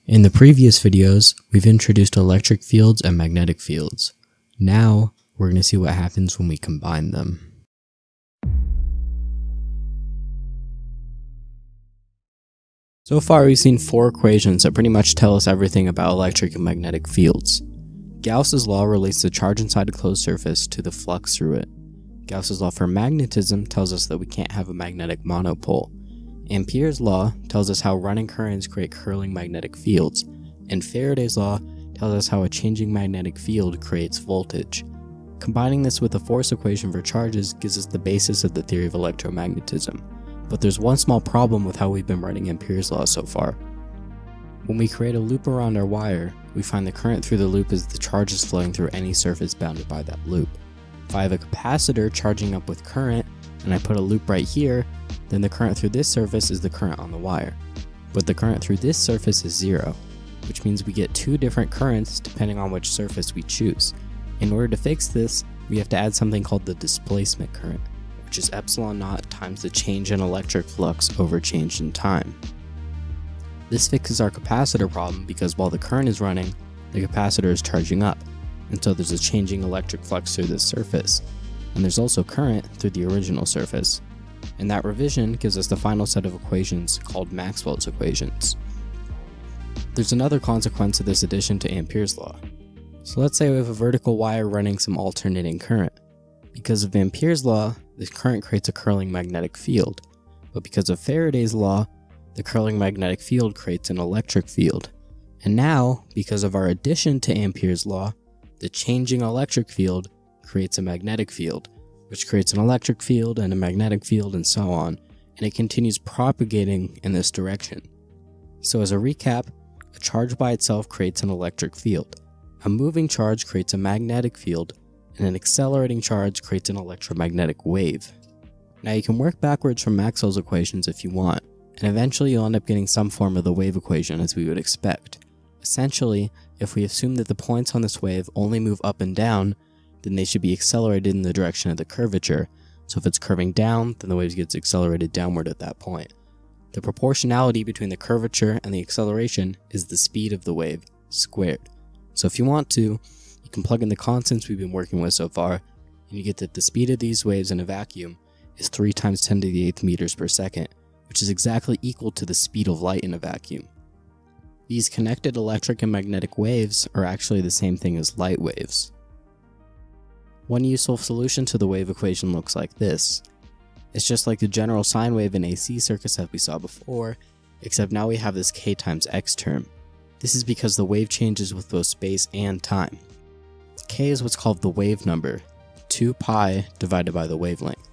In the previous videos, we've introduced electric fields and magnetic fields. Now, we're going to see what happens when we combine them. So far, we've seen four equations that pretty much tell us everything about electric and magnetic fields. Gauss's law relates the charge inside a closed surface to the flux through it. Gauss's law for magnetism tells us that we can't have a magnetic monopole. Ampere's law tells us how running currents create curling magnetic fields, and Faraday's law tells us how a changing magnetic field creates voltage. Combining this with the force equation for charges gives us the basis of the theory of electromagnetism. But there's one small problem with how we've been writing Ampere's law so far. When we create a loop around our wire, we find the current through the loop is the charges flowing through any surface bounded by that loop. If I have a capacitor charging up with current, and I put a loop right here, then the current through this surface is the current on the wire. But the current through this surface is zero, which means we get two different currents depending on which surface we choose. In order to fix this, we have to add something called the displacement current, which is epsilon naught times the change in electric flux over change in time. This fixes our capacitor problem because while the current is running, the capacitor is charging up, and so there's a changing electric flux through this surface. And there's also current through the original surface. And that revision gives us the final set of equations called Maxwell's equations. There's another consequence of this addition to Ampere's law. So let's say we have a vertical wire running some alternating current. Because of Ampere's law, this current creates a curling magnetic field. But because of Faraday's law, the curling magnetic field creates an electric field. And now, because of our addition to Ampere's law, the changing electric field creates a magnetic field, which creates an electric field and a magnetic field and so on, and it continues propagating in this direction. So as a recap, a charge by itself creates an electric field, a moving charge creates a magnetic field, and an accelerating charge creates an electromagnetic wave. Now you can work backwards from Maxwell's equations if you want, and eventually you'll end up getting some form of the wave equation as we would expect. Essentially, if we assume that the points on this wave only move up and down, then they should be accelerated in the direction of the curvature. So if it's curving down, then the wave gets accelerated downward at that point. The proportionality between the curvature and the acceleration is the speed of the wave squared. So if you want to, you can plug in the constants we've been working with so far, and you get that the speed of these waves in a vacuum is 3 times 10 to the 8th meters per second, which is exactly equal to the speed of light in a vacuum. These connected electric and magnetic waves are actually the same thing as light waves. One useful solution to the wave equation looks like this. It's just like the general sine wave in AC circuits that we saw before, except now we have this k times x term. This is because the wave changes with both space and time. K is what's called the wave number, 2 pi divided by the wavelength.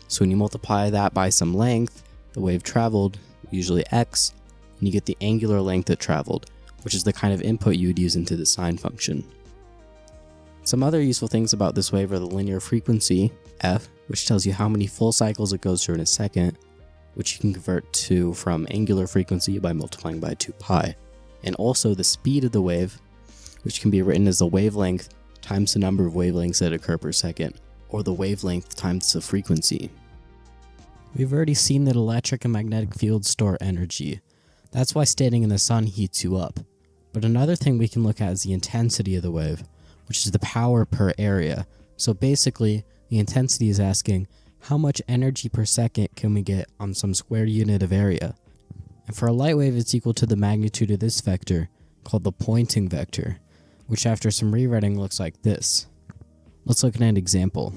So when you multiply that by some length, the wave traveled, usually x, and you get the angular length it traveled, which is the kind of input you would use into the sine function. Some other useful things about this wave are the linear frequency, f, which tells you how many full cycles it goes through in a second, which you can convert to from angular frequency by multiplying by 2 pi, and also the speed of the wave, which can be written as the wavelength times the number of wavelengths that occur per second, or the wavelength times the frequency. We've already seen that electric and magnetic fields store energy. That's why standing in the sun heats you up. But another thing we can look at is the intensity of the wave, which is the power per area. So basically, the intensity is asking how much energy per second can we get on some squared unit of area. And for a light wave, it's equal to the magnitude of this vector, called the Poynting vector, which after some rewriting looks like this. Let's look at an example.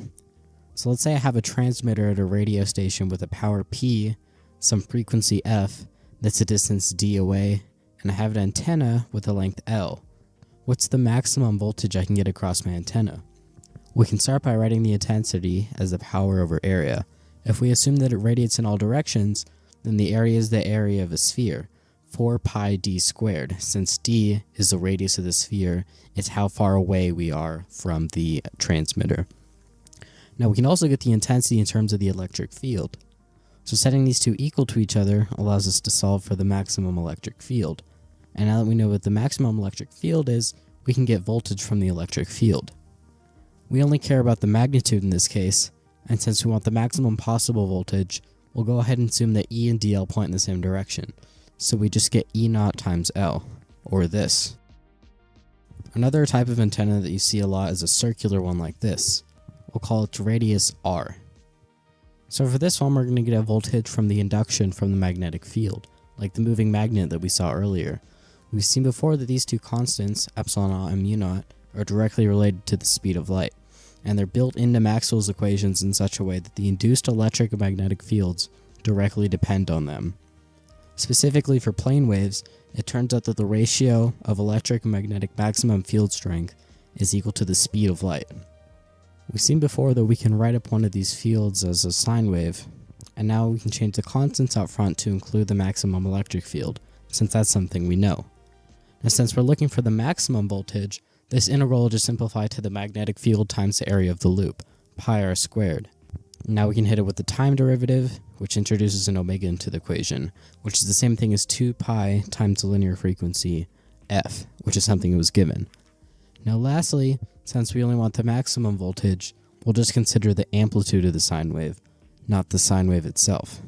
So let's say I have a transmitter at a radio station with a power P, some frequency F, that's a distance d away, and I have an antenna with a length L. What's the maximum voltage I can get across my antenna? We can start by writing the intensity as the power over area. If we assume that it radiates in all directions, then the area is the area of a sphere, 4 pi d squared. Since d is the radius of the sphere, it's how far away we are from the transmitter. Now we can also get the intensity in terms of the electric field. So setting these two equal to each other allows us to solve for the maximum electric field. And now that we know what the maximum electric field is, we can get voltage from the electric field. We only care about the magnitude in this case, and since we want the maximum possible voltage, we'll go ahead and assume that E and dl point in the same direction. So we just get E naught times L. or this. Another type of antenna that you see a lot is a circular one like this. We'll call its radius r. So for this one, we're going to get a voltage from the induction from the magnetic field, like the moving magnet that we saw earlier. We've seen before that these two constants, epsilon naught and mu naught, are directly related to the speed of light, and they're built into Maxwell's equations in such a way that the induced electric and magnetic fields directly depend on them. Specifically for plane waves, it turns out that the ratio of electric and magnetic maximum field strength is equal to the speed of light. We've seen before that we can write up one of these fields as a sine wave, and now we can change the constants out front to include the maximum electric field, since that's something we know. Now since we're looking for the maximum voltage, this integral will just simplify to the magnetic field times the area of the loop, pi r squared. Now we can hit it with the time derivative, which introduces an omega into the equation, which is the same thing as 2 pi times the linear frequency f, which is something that was given. Now lastly, since we only want the maximum voltage, we'll just consider the amplitude of the sine wave, not the sine wave itself.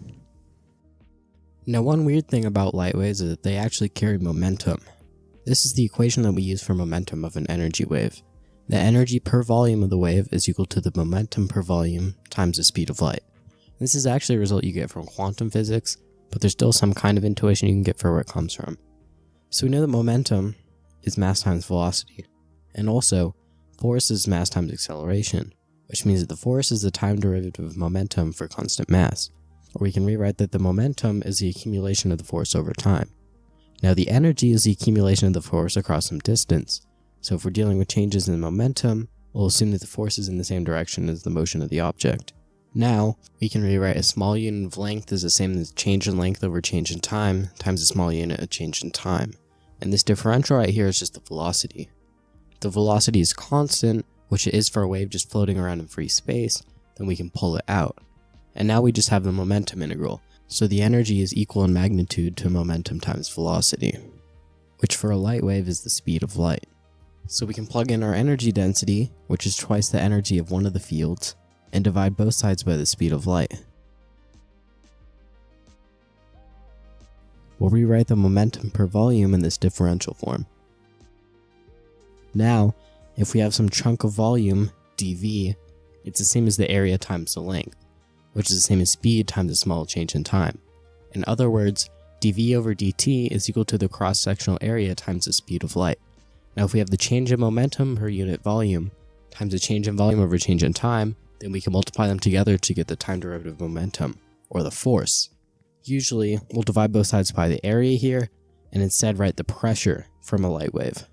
Now one weird thing about light waves is that they actually carry momentum. This is the equation that we use for momentum of an energy wave. The energy per volume of the wave is equal to the momentum per volume times the speed of light. This is actually a result you get from quantum physics, but there's still some kind of intuition you can get for where it comes from. So we know that momentum is mass times velocity, and also force is mass times acceleration, which means that the force is the time derivative of momentum for constant mass. Or we can rewrite that the momentum is the accumulation of the force over time. Now the energy is the accumulation of the force across some distance. So if we're dealing with changes in momentum, we'll assume that the force is in the same direction as the motion of the object. Now, we can rewrite a small unit of length as the same as change in length over change in time times a small unit of change in time. And this differential right here is just the velocity. If the velocity is constant, which it is for a wave just floating around in free space, then we can pull it out. And now we just have the momentum integral, so the energy is equal in magnitude to momentum times velocity, which for a light wave is the speed of light. So we can plug in our energy density, which is twice the energy of one of the fields, and divide both sides by the speed of light. We'll rewrite the momentum per volume in this differential form. Now, if we have some chunk of volume, dv, it's the same as the area times the length, which is the same as speed times a small change in time. In other words, dv over dt is equal to the cross-sectional area times the speed of light. Now if we have the change in momentum per unit volume times the change in volume over change in time, then we can multiply them together to get the time derivative of momentum, or the force. Usually, we'll divide both sides by the area here, and instead write the pressure from a light wave.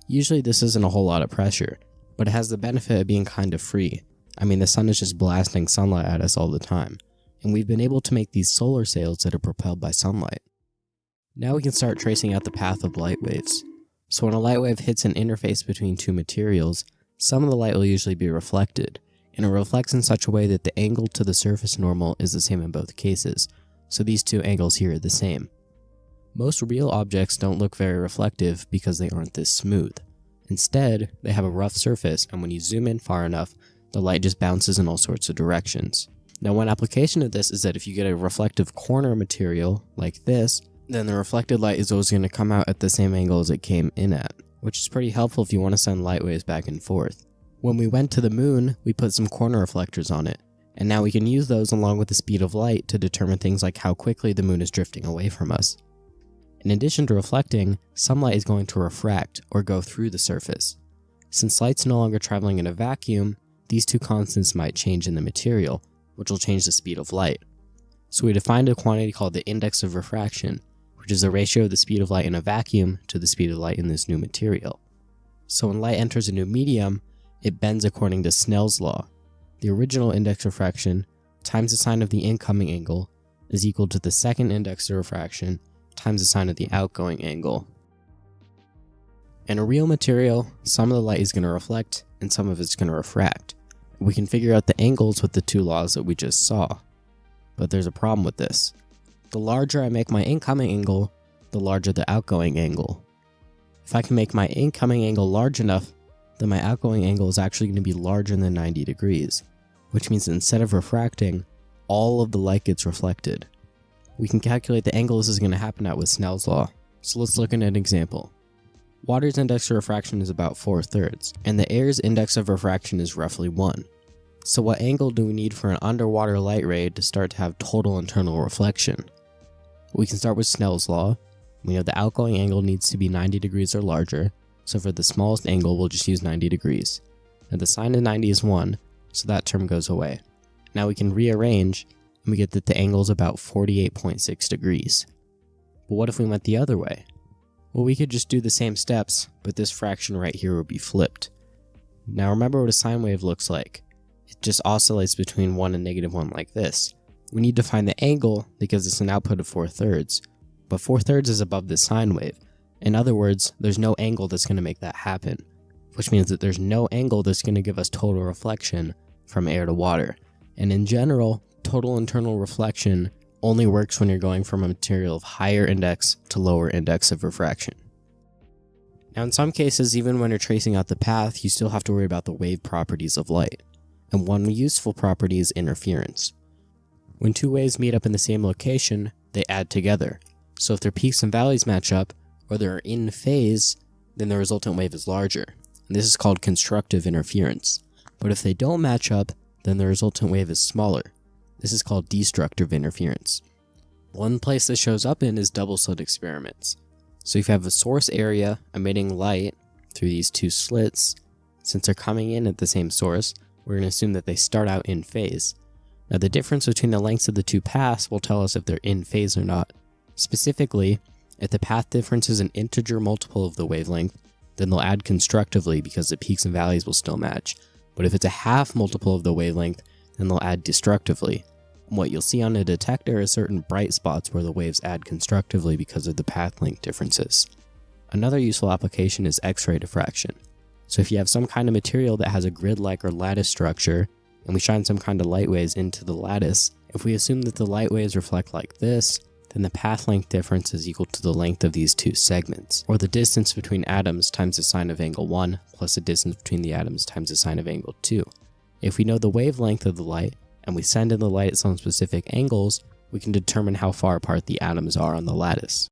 Usually this isn't a whole lot of pressure, but it has the benefit of being kind of free. I mean, the sun is just blasting sunlight at us all the time, and we've been able to make these solar sails that are propelled by sunlight. Now we can start tracing out the path of light waves. So when a light wave hits an interface between two materials, some of the light will usually be reflected, and it reflects in such a way that the angle to the surface normal is the same in both cases, so these two angles here are the same. Most real objects don't look very reflective because they aren't this smooth. Instead, they have a rough surface, and when you zoom in far enough, the light just bounces in all sorts of directions. Now one application of this is that if you get a reflective corner material, like this, then the reflected light is always going to come out at the same angle as it came in at, which is pretty helpful if you want to send light waves back and forth. When we went to the moon, we put some corner reflectors on it, and now we can use those along with the speed of light to determine things like how quickly the moon is drifting away from us. In addition to reflecting, some light is going to refract, or go through the surface. Since light's no longer traveling in a vacuum, these two constants might change in the material, which will change the speed of light. So we defined a quantity called the index of refraction, which is the ratio of the speed of light in a vacuum to the speed of light in this new material. So when light enters a new medium, it bends according to Snell's law. The original index of refraction times the sine of the incoming angle is equal to the second index of refraction times the sine of the outgoing angle. In a real material, some of the light is going to reflect and some of it's going to refract. We can figure out the angles with the two laws that we just saw. But there's a problem with this. The larger I make my incoming angle, the larger the outgoing angle. If I can make my incoming angle large enough, then my outgoing angle is actually going to be larger than 90 degrees, which means that instead of refracting, all of the light gets reflected. We can calculate the angle this is going to happen at with Snell's law. So let's look at an example. Water's index of refraction is about 4/3, and the air's index of refraction is roughly 1. So what angle do we need for an underwater light ray to start to have total internal reflection? We can start with Snell's law. We know the outgoing angle needs to be 90 degrees or larger, so for the smallest angle we'll just use 90 degrees. Now the sine of 90 is 1, so that term goes away. Now we can rearrange, and we get that the angle is about 48.6 degrees. But what if we went the other way? Well, we could just do the same steps, but this fraction right here would be flipped. Now remember what a sine wave looks like. It just oscillates between 1 and -1 like this. We need to find the angle because it's an output of 4/3, but 4/3 is above the sine wave. In other words, there's no angle that's going to make that happen, which means that there's no angle that's going to give us total reflection from air to water. And in general, total internal reflection only works when you're going from a material of higher index to lower index of refraction. Now in some cases, even when you're tracing out the path, you still have to worry about the wave properties of light. And one useful property is interference. When two waves meet up in the same location, they add together. So if their peaks and valleys match up, or they're in phase, then the resultant wave is larger. And this is called constructive interference. But if they don't match up, then the resultant wave is smaller. This is called destructive interference. One place this shows up in is double slit experiments. So if you have a source area emitting light through these two slits, since they're coming in at the same source, we're going to assume that they start out in phase. Now the difference between the lengths of the two paths will tell us if they're in phase or not. Specifically, if the path difference is an integer multiple of the wavelength, then they'll add constructively because the peaks and valleys will still match. But if it's a half multiple of the wavelength, then they'll add destructively. What you'll see on a detector is certain bright spots where the waves add constructively because of the path length differences. Another useful application is X-ray diffraction. So if you have some kind of material that has a grid-like or lattice structure, and we shine some kind of light waves into the lattice, if we assume that the light waves reflect like this, then the path length difference is equal to the length of these two segments, or the distance between atoms times the sine of angle 1 plus the distance between the atoms times the sine of angle 2. If we know the wavelength of the light, and we send in the light at some specific angles, we can determine how far apart the atoms are on the lattice.